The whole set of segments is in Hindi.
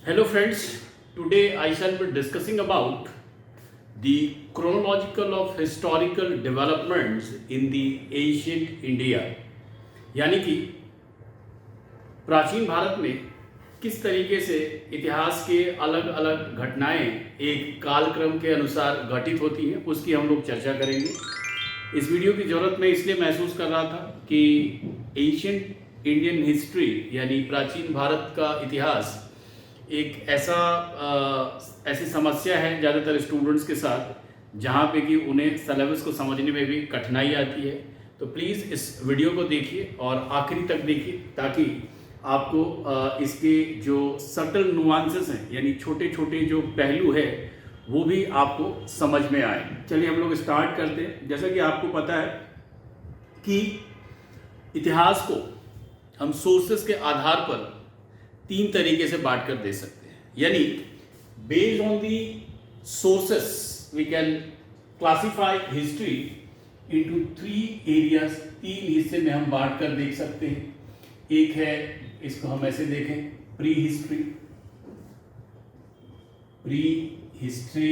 Hello friends, today I shall be discussing about the chronological of historical developments in the ancient India। यानी कि प्राचीन भारत में किस तरीके से इतिहास के अलग अलग घटनाएं एक कालक्रम के अनुसार घटित होती हैं, उसकी हम लोग चर्चा करेंगे। इस वीडियो की ज़रूरत मैं इसलिए महसूस कर रहा था कि एंशिएंट इंडियन हिस्ट्री यानी प्राचीन भारत का इतिहास एक ऐसी समस्या है ज़्यादातर स्टूडेंट्स के साथ जहाँ पे कि उन्हें सिलेबस को समझने में भी कठिनाई आती है। तो प्लीज़ इस वीडियो को देखिए और आखिरी तक देखिए ताकि आपको इसके जो सटल नुआंसेस हैं यानी छोटे छोटे जो पहलू है वो भी आपको समझ में आए। चलिए हम लोग स्टार्ट करते हैं। जैसा कि आपको पता है कि इतिहास को हम सोर्सेस के आधार पर 3 तरीके से बांट कर दे सकते हैं, यानी based on the sources we can classify history into 3 areas. 3 हिस्से में हम बांट कर देख सकते हैं। एक है, इसको हम ऐसे देखें, प्री हिस्ट्री।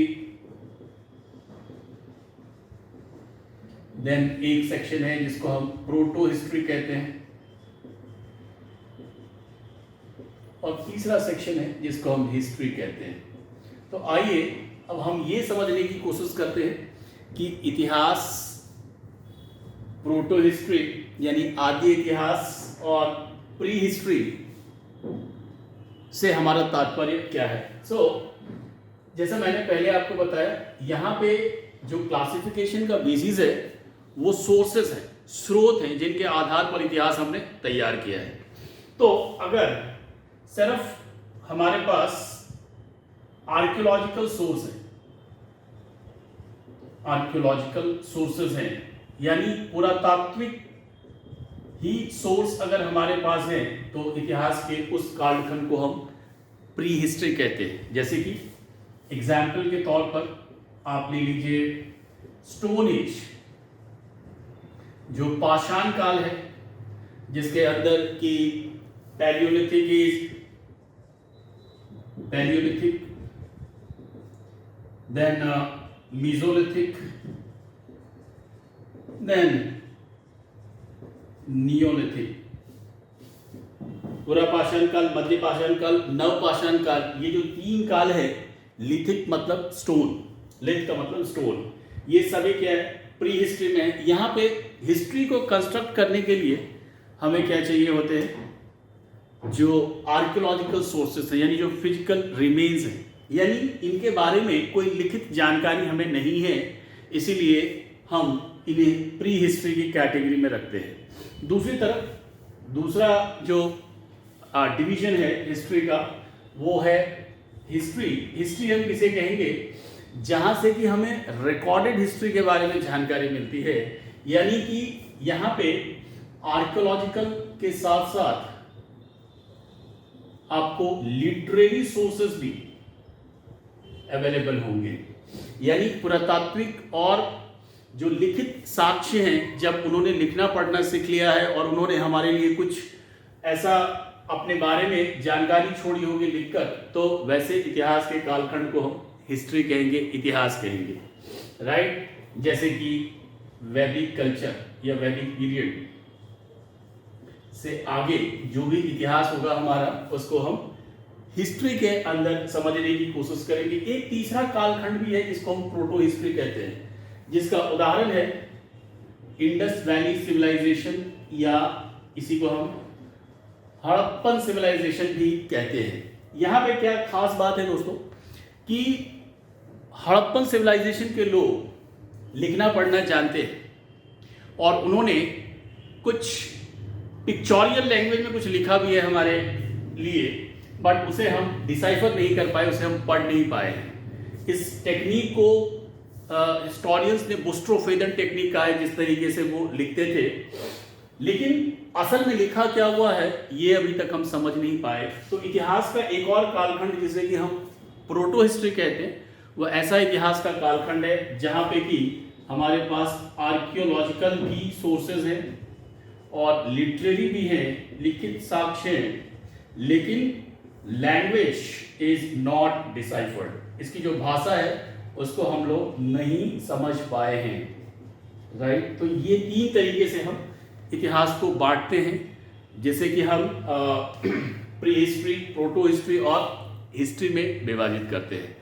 देन एक सेक्शन है जिसको हम प्रोटो हिस्ट्री कहते हैं और तीसरा सेक्शन है जिसको हम हिस्ट्री कहते हैं। तो आइए अब हम ये समझने की कोशिश करते हैं कि इतिहास, प्रोटो हिस्ट्री यानी आदि इतिहास और प्री हिस्ट्री से हमारा तात्पर्य क्या है। जैसा मैंने पहले आपको बताया, यहाँ पे जो क्लासिफिकेशन का बेसिस है वो सोर्सेस है, स्रोत हैं जिनके आधार पर इतिहास हमने तैयार किया है। तो अगर सिर्फ हमारे पास आर्कियोलॉजिकल सोर्स है, आर्कियोलॉजिकल सोर्सेस हैं यानी पुरातात्विक ही सोर्स अगर हमारे पास है तो इतिहास के उस कालखंड को हम प्री हिस्ट्री कहते हैं। जैसे कि एग्जाम्पल के तौर पर आप ले लीजिए स्टोन एज, जो पाषाण काल है, जिसके अंदर की Palaeolithic age, then Mesolithic, then Neolithic. पूरा पाषाण काल, मध्य पाषाण काल, नव पाषाण काल, ये जो 3 काल है, लिथिक मतलब स्टोन, लिथ का मतलब स्टोन, ये सभी क्या है, प्री हिस्ट्री में है। यहाँ पे हिस्ट्री को कंस्ट्रक्ट करने के लिए हमें क्या चाहिए होते हैं, जो आर्कियोलॉजिकल सोर्सेस हैं यानी जो फिजिकल रिमेन्स हैं, यानी इनके बारे में कोई लिखित जानकारी हमें नहीं है, इसीलिए हम इन्हें प्री हिस्ट्री की कैटेगरी में रखते हैं। दूसरी तरफ दूसरा जो डिवीजन है हिस्ट्री का वो है हिस्ट्री हम किसे कहेंगे, जहां से कि हमें रिकॉर्डेड हिस्ट्री के बारे में जानकारी मिलती है, यानी कि यहाँ पे आर्कियोलॉजिकल के साथ साथ आपको लिटरेरी सोर्सेस भी अवेलेबल होंगे, यानी पुरातात्विक और जो लिखित साक्ष्य हैं, जब उन्होंने लिखना पढ़ना सीख लिया है और उन्होंने हमारे लिए कुछ ऐसा अपने बारे में जानकारी छोड़ी होगी लिखकर, तो वैसे इतिहास के कालखंड को हम हिस्ट्री कहेंगे, इतिहास कहेंगे, राइट। जैसे कि वैदिक कल्चर या वैदिक पीरियड से आगे जो भी इतिहास होगा हमारा, उसको हम हिस्ट्री के अंदर समझने की कोशिश करेंगे। एक तीसरा कालखंड भी है जिसको हम प्रोटो हिस्ट्री कहते हैं, जिसका उदाहरण है इंडस वैली सिविलाइजेशन या इसी को हम हड़प्पन सिविलाइजेशन भी कहते हैं। यहाँ पे क्या खास बात है दोस्तों कि हड़प्पन सिविलाइजेशन के लोग लिखना पढ़ना जानते हैं और उन्होंने कुछ पिक्चोरियल लैंग्वेज में कुछ लिखा भी है हमारे लिए, बट उसे हम डिसाइफर नहीं कर पाए, उसे हम पढ़ नहीं पाए हैं। इस टेक्निक को हिस्टोरियंस ने बुस्ट्रोफेदन टेक्निक कहा है, जिस तरीके से वो लिखते थे, लेकिन असल में लिखा क्या हुआ है ये अभी तक हम समझ नहीं पाए। तो इतिहास का एक और कालखंड जिसे कि हम प्रोटो हिस्ट्री कहते हैं, वो ऐसा इतिहास का कालखंड है जहाँ पे कि हमारे पास आर्कियोलॉजिकल भी सोर्सेज हैं और लिटरेरी भी हैं, लिखित साक्ष्य हैं, लेकिन लैंग्वेज इज नॉट डिसाइफर्ड, इसकी जो भाषा है उसको हम लोग नहीं समझ पाए हैं, राइट। तो ये 3 तरीके से हम इतिहास को बांटते हैं, जैसे कि हम प्री हिस्ट्री, प्रोटो हिस्ट्री और हिस्ट्री में विभाजित करते हैं।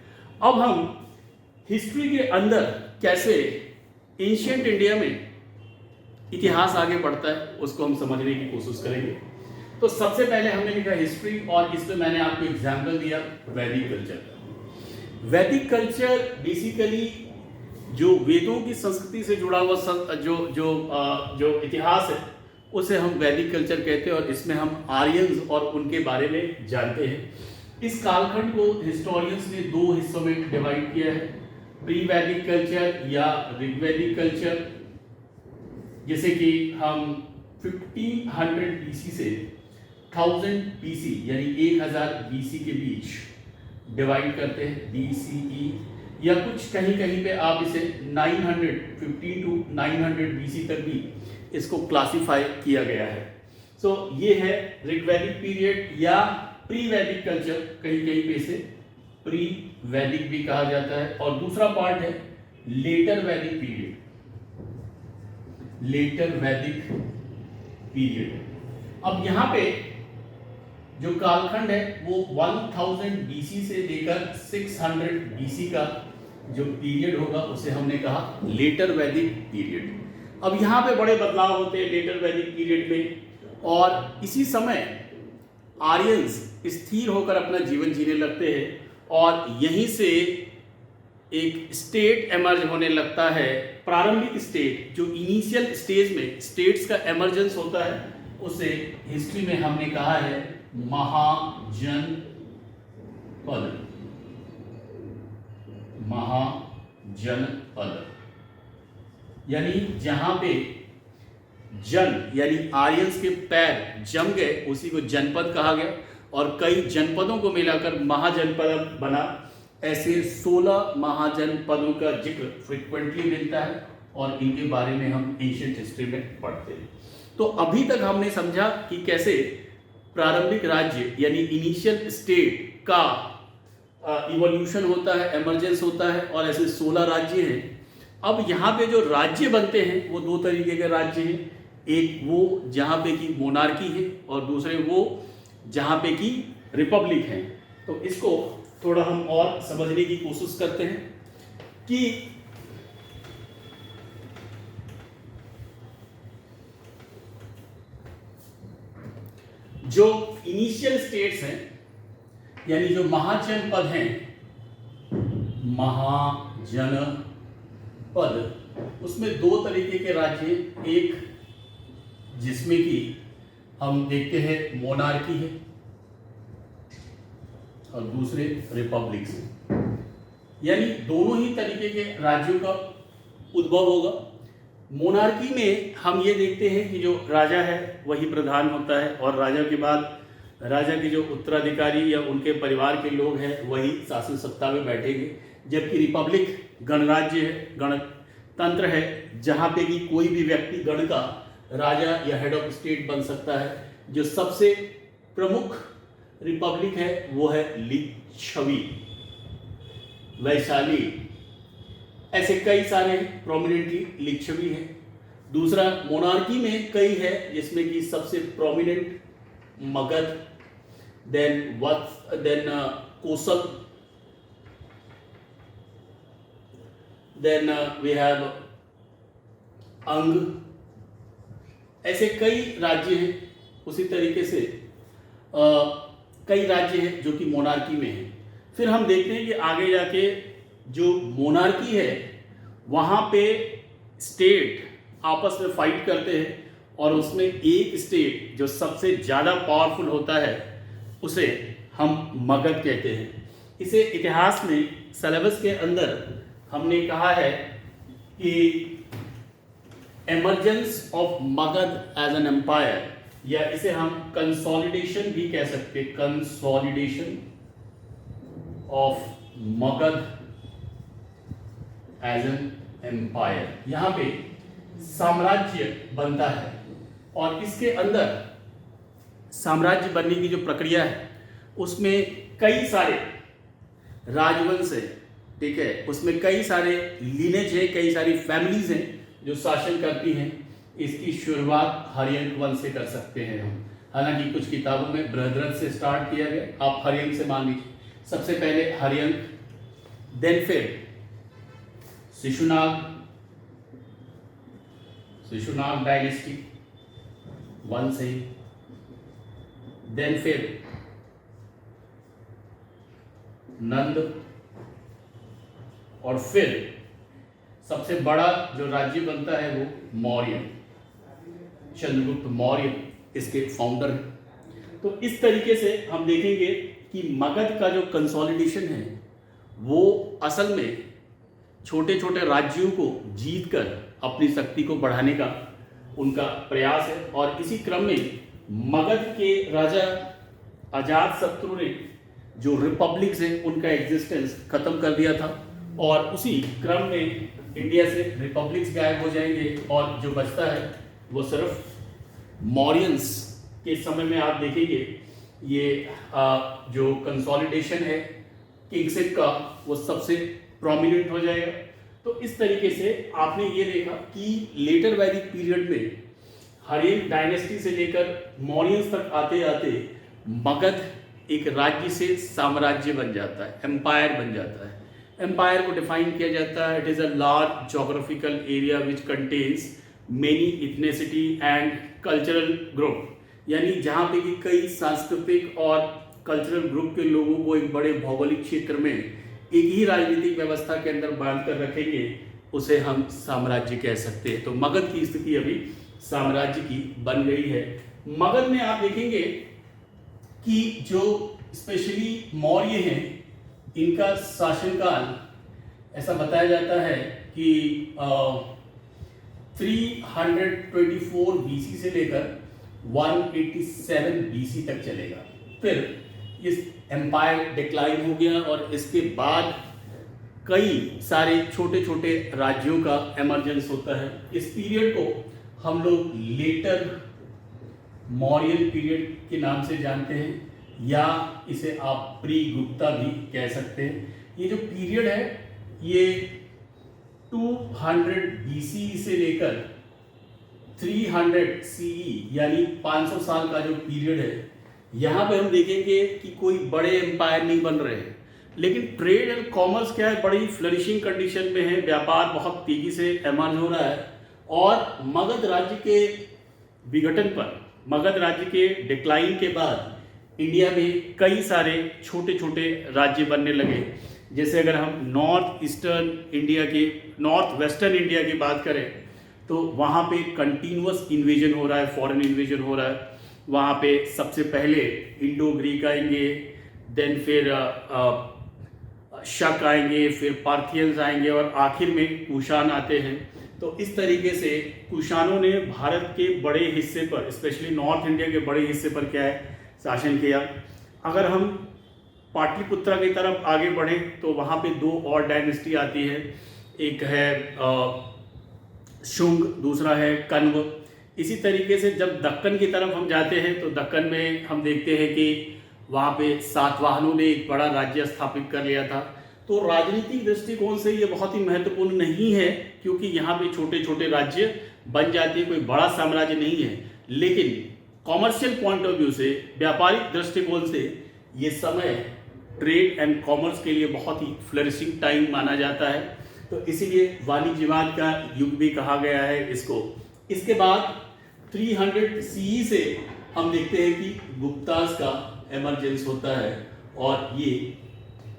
अब हम हिस्ट्री के अंदर कैसे एंशिएंट इंडिया में इतिहास आगे बढ़ता है उसको हम समझने की कोशिश करेंगे। तो सबसे पहले हमने लिखा हिस्ट्री, और इसमें मैंने आपको एग्जाम्पल दिया वैदिक कल्चर का। वैदिक कल्चर बेसिकली जो वेदों की संस्कृति से जुड़ा हुआ जो इतिहास है उसे हम वैदिक कल्चर कहते हैं, और इसमें हम आर्यंस और उनके बारे में जानते हैं। इस कालखंड को हिस्टोरियंस ने 2 हिस्सों में डिवाइड किया है, प्री वैदिक कल्चर या ऋग्वैदिक कल्चर, जैसे कि हम 1500 BC से 1000 BC यानी 1000 BC के बीच डिवाइड करते हैं, BCE, या कुछ कहीं कहीं पे आप इसे 915 to 900 BC तक भी इसको क्लासिफाई किया गया है। सो ये है ऋग्वैदिक पीरियड या प्री वैदिक कल्चर, कहीं कहीं पे इसे प्री वैदिक भी कहा जाता है। और दूसरा पार्ट है लेटर वैदिक पीरियड, लेटर वैदिक पीरियड। अब यहाँ पे जो कालखंड है वो 1000 BC से लेकर 600 BC का जो पीरियड होगा उसे हमने कहा लेटर वैदिक पीरियड। अब यहाँ पे बड़े बदलाव होते हैं लेटर वैदिक पीरियड में, और इसी समय आर्यंस स्थिर होकर अपना जीवन जीने लगते हैं, और यहीं से एक स्टेट एमर्ज होने लगता है। प्रारंभिक स्टेट, जो इनिशियल स्टेज में स्टेट्स का एमर्जेंस होता है, उसे हिस्ट्री में हमने कहा है महाजनपद, महाजनपद। यानी जहां पे जन यानी आर्यंस के पैर जम गए उसी को जनपद कहा गया, और कई जनपदों को मिलाकर महाजनपद बना। ऐसे 16 महाजनपदों का जिक्र फ्रिक्वेंटली मिलता है, और इनके बारे में हम एंशिएंट हिस्ट्री में पढ़ते हैं। तो अभी तक हमने समझा कि कैसे प्रारंभिक राज्य यानी इनिशियल स्टेट का इवोल्यूशन होता है, एमर्जेंस होता है, और ऐसे 16 राज्य हैं। अब यहाँ पे जो राज्य बनते हैं वो 2 तरीके के राज्य हैं, एक वो जहाँ पे की मोनार्की है, और दूसरे वो जहाँ पे की रिपब्लिक है। तो इसको थोड़ा हम और समझने की कोशिश करते हैं कि जो इनिशियल स्टेट्स हैं यानी जो महाजनपद हैं, महाजनपद, उसमें 2 तरीके के राज्य हैं। एक जिसमें कि हम देखते हैं मोनार्की है, और दूसरे रिपब्लिक है। यानी दोनों ही तरीके के राज्यों का उद्भव होगा। मोनार्की में हम ये देखते हैं कि जो राजा है वही प्रधान होता है, और राजा के बाद राजा के जो उत्तराधिकारी या उनके परिवार के लोग हैं वही शासन सत्ता में बैठेंगे। जबकि रिपब्लिक गणराज्य है, गणतंत्र है, जहाँ पे कि कोई भी व्यक्ति गण का राजा या हेड ऑफ स्टेट बन सकता है। जो सबसे प्रमुख रिपब्लिक है वो है लिच्छवी, वैशाली, ऐसे कई सारे प्रोमिनेंटली लिच्छवी है। दूसरा मोनार्की में कई है, जिसमें कि सबसे prominent Magadha, then Kosala, then we have Anga, ऐसे कई राज्य हैं। उसी तरीके से कई राज्य हैं जो कि मोनार्की में हैं। फिर हम देखते हैं कि आगे जाके जो मोनार्की है वहाँ पे स्टेट आपस में फाइट करते हैं, और उसमें एक स्टेट जो सबसे ज़्यादा पावरफुल होता है उसे हम मगध कहते हैं। इसे इतिहास में सिलेबस के अंदर हमने कहा है कि emergence of Magadha as an empire, या इसे हम कंसोलिडेशन भी कह सकते हैं, consolidation of Magadha as an empire. यहां पे साम्राज्य बनता है, और इसके अंदर साम्राज्य बनने की जो प्रक्रिया है उसमें कई सारे राजवंश है, ठीक है, उसमें कई सारे लिनेज है, कई सारी फैमिलीज हैं जो शासन करती हैं। इसकी शुरुआत हर्यंक वंश से कर सकते हैं हम। हालांकि कुछ किताबों में बृहद्रथ से स्टार्ट किया गया, आप हर्यंक से मान लीजिए। सबसे पहले हर्यंक, देन फिर शिशुनाग, शिशुनाग डायनेस्टी वंश है, देन फिर नंद, और फिर सबसे बड़ा जो राज्य बनता है वो मौर्य, चंद्रगुप्त मौर्य इसके फाउंडर हैं। तो इस तरीके से हम देखेंगे कि मगध का जो कंसोलिडेशन है वो असल में छोटे छोटे राज्यों को जीतकर अपनी शक्ति को बढ़ाने का उनका प्रयास है। और इसी क्रम में मगध के राजा अजातशत्रु ने जो रिपब्लिक्स है उनका एग्जिस्टेंस खत्म कर दिया था, और उसी क्रम में इंडिया से रिपब्लिक्स गायब हो जाएंगे और जो बचता है वो सिर्फ मौर्यंस के समय में आप देखेंगे ये जो कंसोलिडेशन है किंगशिप का वो सबसे प्रोमिनेंट हो जाएगा। तो इस तरीके से आपने ये देखा कि लेटर वैदिक पीरियड में हर्यंक डायनेस्टी से लेकर मौर्यंस तक आते आते मगध एक राज्य से साम्राज्य बन जाता है, एम्पायर बन जाता है। एम्पायर को डिफाइन किया जाता है, it is a large geographical area which contains many ethnicity and cultural group, यानी जहाँ पे कि कई सांस्कृतिक और कल्चरल ग्रुप के लोगों को एक बड़े भौगोलिक क्षेत्र में एक ही राजनीतिक व्यवस्था के अंदर बांध कर रखेंगे, उसे हम साम्राज्य कह सकते हैं। तो मगध की स्थिति अभी साम्राज्य की बन गई है। मगध में आप देखेंगे कि जो स्पेशली मौर्य हैं इनका शासनकाल ऐसा बताया जाता है कि 324 बीसी से लेकर 187 बीसी तक चलेगा। फिर इस एम्पायर डिक्लाइन हो गया और इसके बाद कई सारे छोटे छोटे राज्यों का एमर्जेंस होता है। इस पीरियड को हम लोग लेटर मौर्यन पीरियड के नाम से जानते हैं, या इसे आप प्री गुप्ता भी कह सकते हैं। ये जो पीरियड है ये 200 बीसी से लेकर 300 सीई यानी 500 साल का जो पीरियड है, यहाँ पे हम देखेंगे कि कोई बड़े एम्पायर नहीं बन रहे हैं, लेकिन ट्रेड एंड कॉमर्स क्या है, बड़ी फ्लरिशिंग कंडीशन में है, व्यापार बहुत तेजी से एमर्ज हो रहा है। और मगध राज्य के विघटन पर, मगध राज्य के डिक्लाइन के बाद इंडिया में कई सारे छोटे छोटे राज्य बनने लगे। जैसे अगर हम नॉर्थ वेस्टर्न इंडिया की बात करें तो वहाँ पे कंटिन्यूअस इन्वेजन हो रहा है, फॉरेन इन्वेजन हो रहा है। वहाँ पे सबसे पहले इंडो ग्रीक आएंगे, देन फिर शक आएंगे, फिर पार्थियंस आएंगे और आखिर में कुषाण आते हैं। तो इस तरीके से कुषाणों ने भारत के बड़े हिस्से पर, स्पेशली नॉर्थ इंडिया के बड़े हिस्से पर क्या है, शासन किया। अगर हम पाटलिपुत्रा की तरफ आगे बढ़ें तो वहाँ पे दो और डायनेस्टी आती है, एक है शुंग, दूसरा है कण्व। इसी तरीके से जब दक्कन की तरफ हम जाते हैं तो दक्कन में हम देखते हैं कि वहाँ पे सातवाहनों ने एक बड़ा राज्य स्थापित कर लिया था। तो राजनीतिक दृष्टिकोण से ये बहुत ही महत्वपूर्ण नहीं है, क्योंकि यहाँ पे छोटे छोटे राज्य बन जाते हैं, कोई बड़ा साम्राज्य नहीं है। लेकिन कॉमर्शियल पॉइंट ऑफ व्यू से, व्यापारिक दृष्टिकोण से ये समय ट्रेड एंड कॉमर्स के लिए बहुत ही फ्लरिशिंग टाइम माना जाता है। तो इसीलिए वाणिज्यवाद का युग भी कहा गया है इसको। इसके बाद 300 सीई से हम देखते हैं कि गुप्तास का एमरजेंस होता है, और ये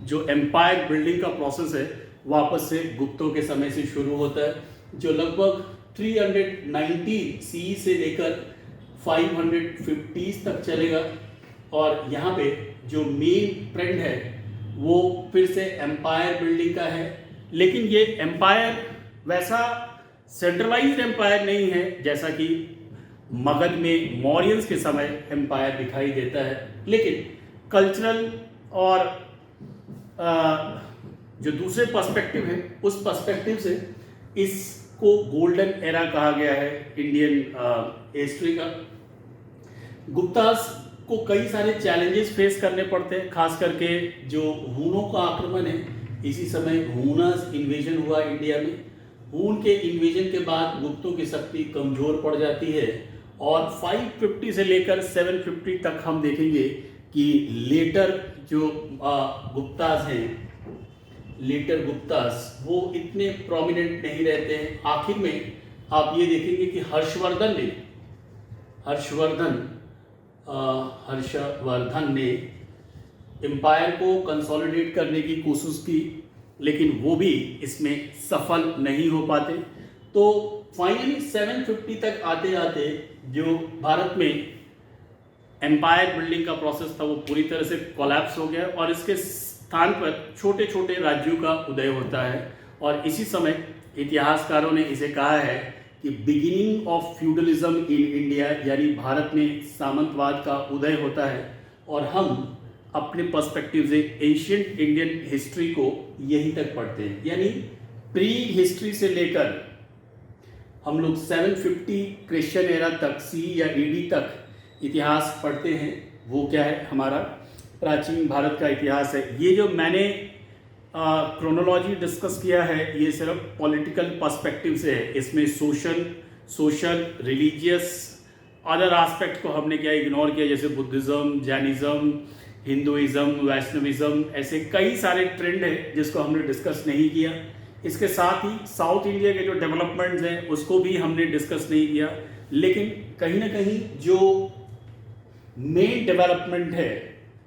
जो एम्पायर बिल्डिंग का प्रोसेस है वापस से गुप्तों के समय से शुरू होता है, जो लगभग 390 सीई से लेकर 550 तक चलेगा। और यहाँ पे जो मेन ट्रेंड है वो फिर से एम्पायर बिल्डिंग का है, लेकिन ये एम्पायर वैसा सेंट्रलाइज्ड एम्पायर नहीं है जैसा कि मगध में मौर्यंस के समय एम्पायर दिखाई देता है। लेकिन कल्चरल और जो दूसरे पर्सपेक्टिव है उस पर्सपेक्टिव से इसको गोल्डन एरा कहा गया है इंडियन हिस्ट्री का। गुप्तास को कई सारे चैलेंजेस फेस करने पड़ते हैं, खास करके जो हूनों का आक्रमण है। इसी समय हूनस इन्वेजन हुआ इंडिया में। हून के इन्वेजन के बाद गुप्तों की शक्ति कमजोर पड़ जाती है और 550 से लेकर 750 तक हम देखेंगे कि लेटर जो गुप्तास हैं, लेटर गुप्तास, वो इतने प्रोमिनेंट नहीं रहते हैं। आखिर में आप ये देखेंगे कि हर्षवर्धन ने एम्पायर को कंसोलिडेट करने की कोशिश की, लेकिन वो भी इसमें सफल नहीं हो पाते। तो फाइनली 750 तक आते आते जो भारत में एम्पायर बिल्डिंग का प्रोसेस था वो पूरी तरह से कोलैप्स हो गया और इसके स्थान पर छोटे छोटे राज्यों का उदय होता है। और इसी समय इतिहासकारों ने इसे कहा है कि beginning of feudalism in India, यानी भारत में सामंतवाद का उदय होता है। और हम अपने पर्सपेक्टिव से एंशिएंट इंडियन हिस्ट्री को यहीं तक पढ़ते हैं, यानी प्री हिस्ट्री से लेकर हम लोग 750 क्रिश्चियन एरा तक, सी या ईडी तक इतिहास पढ़ते हैं। वो क्या है, हमारा प्राचीन भारत का इतिहास है। ये जो मैंने क्रोनोलॉजी डिस्कस किया है ये सिर्फ पॉलिटिकल पर्सपेक्टिव से है। इसमें सोशल रिलीजियस अदर एस्पेक्ट को हमने क्या इग्नोर किया, जैसे बुद्धिज़्म, जैनिज़्म, हिंदुइज़्म, वैष्णविज़्म, ऐसे कई सारे ट्रेंड हैं जिसको हमने डिस्कस नहीं किया। इसके साथ ही साउथ इंडिया के जो डेवलपमेंट्स हैं उसको भी हमने डिस्कस नहीं किया। लेकिन कहीं ना कहीं जो मेन डेवलपमेंट है,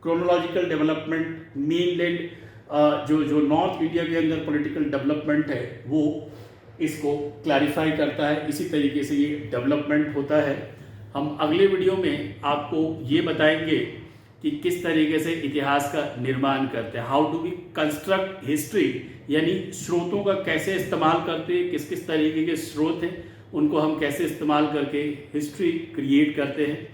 क्रोनोलॉजिकल डेवलपमेंट, मेनलैंड जो नॉर्थ इंडिया के अंदर पॉलिटिकल डेवलपमेंट है वो इसको क्लैरिफाई करता है। इसी तरीके से ये डेवलपमेंट होता है। हम अगले वीडियो में आपको ये बताएंगे कि किस तरीके से इतिहास का निर्माण करते हैं, how to be construct history, यानी स्रोतों का कैसे इस्तेमाल करते हैं, किस किस तरीके के स्रोत हैं उनको हम कैसे इस्तेमाल करके हिस्ट्री क्रिएट करते हैं।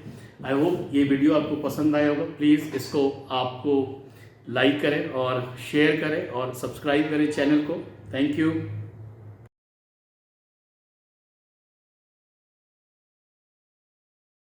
आई होप ये वीडियो आपको पसंद आया होगा। प्लीज़ इसको आपको लाइक करें और शेयर करें और सब्सक्राइब करें चैनल को। Thank you.